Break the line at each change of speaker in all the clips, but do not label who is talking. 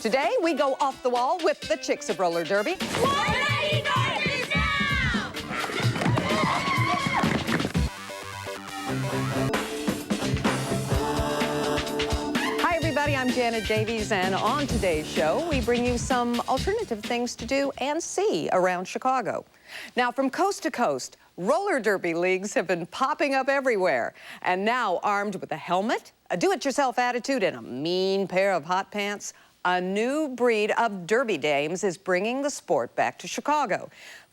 Today, we go off the wall with the chicks of roller derby.
190 North is down!
Hi, everybody. I'm Janet Davies, and on today's show, we bring you some alternative things to do and see around Chicago. Now, from coast to coast, roller derby leagues have been popping up everywhere. And now, armed with a helmet, a do-it-yourself attitude, and a mean pair of hot pants, a new breed of derby dames is bringing the sport back to Chicago.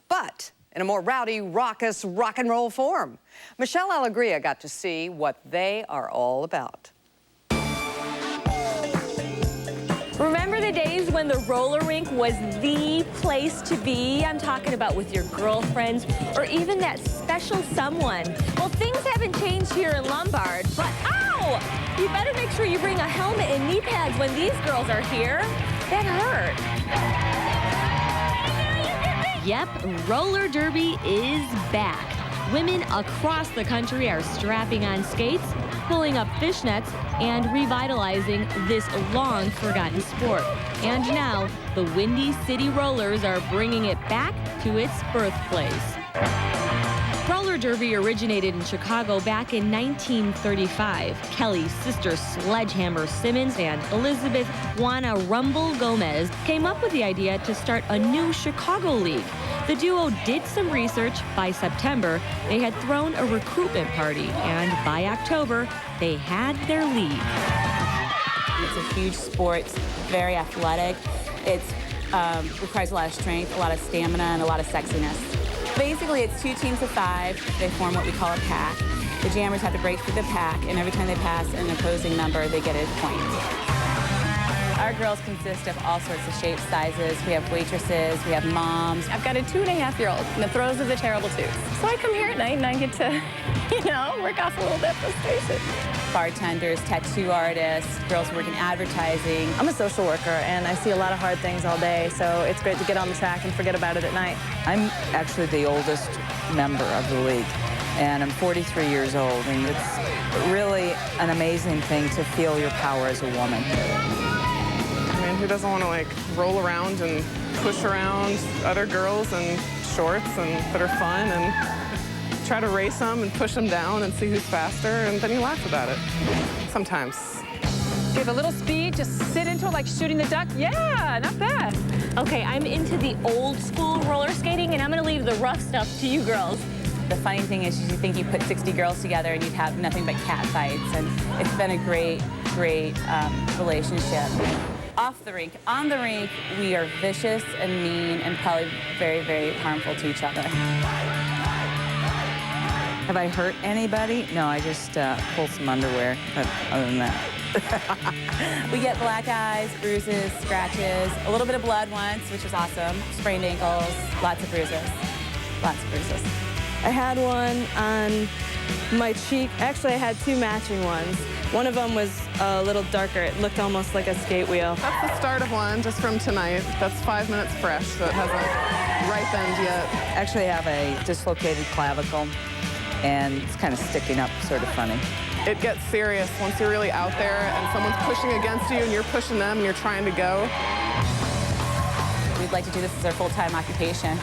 But in a more rowdy, raucous, rock and roll form. Michelle Alegria got to see what they are all about.
Remember the days when the roller rink was the place to be? I'm talking about with your girlfriends or even that special someone. Well, things haven't changed here in Lombard, but ow! You better make sure you bring a helmet and knee pads when these girls are here. That hurt.
Yep, roller derby is back. Women across the country are strapping on skates, pulling up fishnets, and revitalizing this long-forgotten sport. And now, the Windy City Rollers are bringing it back to its birthplace. Roller derby originated in Chicago back in 1935. Kelly's sister Sledgehammer Simmons and Elizabeth Juana Rumble Gomez came up with the idea to start a new Chicago league. The duo did some research. By September, they had thrown a recruitment party, and by October, they had their league.
It's a huge sport, it's very athletic. It requires a lot of strength, a lot of stamina, and a lot of sexiness. Basically, it's 2 teams of 5. They form what we call a pack. The jammers have to break through the pack, and every time they pass an opposing member, they get a point. Our girls consist of all sorts of shapes, sizes. We have waitresses, we have moms.
I've got a 2.5-year-old in the throes of the terrible twos. So I come here at night and I get to, work off a little bit of frustration.
Bartenders, tattoo artists, girls who work in advertising.
I'm a social worker and I see a lot of hard things all day, so it's great to get on the track and forget about it at night.
I'm actually the oldest member of the league, and I'm 43 years old, and it's really an amazing thing to feel your power as a woman.
I mean, who doesn't want to roll around and push around other girls in shorts and that are fun and try to race them and push them down and see who's faster, and then you laugh about it sometimes.
Give a little speed, just sit into it like shooting the duck. Yeah, not bad.
Okay, I'm into the old school roller skating, and I'm gonna leave the rough stuff to you girls.
The funny thing is you think you put 60 girls together and you'd have nothing but cat fights, and it's been a great relationship. Off the rink. On the rink, we are vicious and mean and probably very, very harmful to each other.
Have I hurt anybody? No, I just pulled some underwear, but other than that.
We get black eyes, bruises, scratches, a little bit of blood once, which was awesome, sprained ankles, lots of bruises, lots of bruises.
I had one on my cheek. Actually, I had 2 matching ones. One of them was a little darker. It looked almost like a skate wheel.
That's the start of one, just from tonight. That's 5 minutes fresh, so it hasn't ripened yet.
Actually, I have a dislocated clavicle, and it's kind of sticking up, sort of funny.
It gets serious once you're really out there and someone's pushing against you and you're pushing them and you're trying to go.
We'd like to do this as our full-time occupation.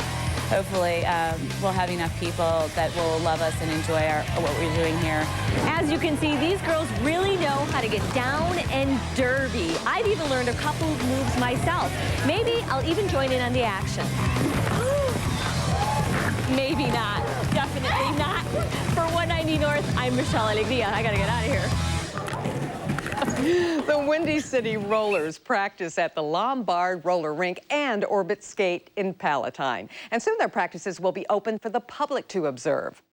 Hopefully, we'll have enough people that will love us and enjoy what we're doing here.
As you can see, these girls really know how to get down and derby. I've even learned a couple of moves myself. Maybe I'll even join in on the action. Maybe not. Definitely not. For 190 North, I'm Michelle Alegria. I gotta get out of here.
The Windy City Rollers practice at the Lombard Roller Rink and Orbit Skate in Palatine. And soon their practices will be open for the public to observe.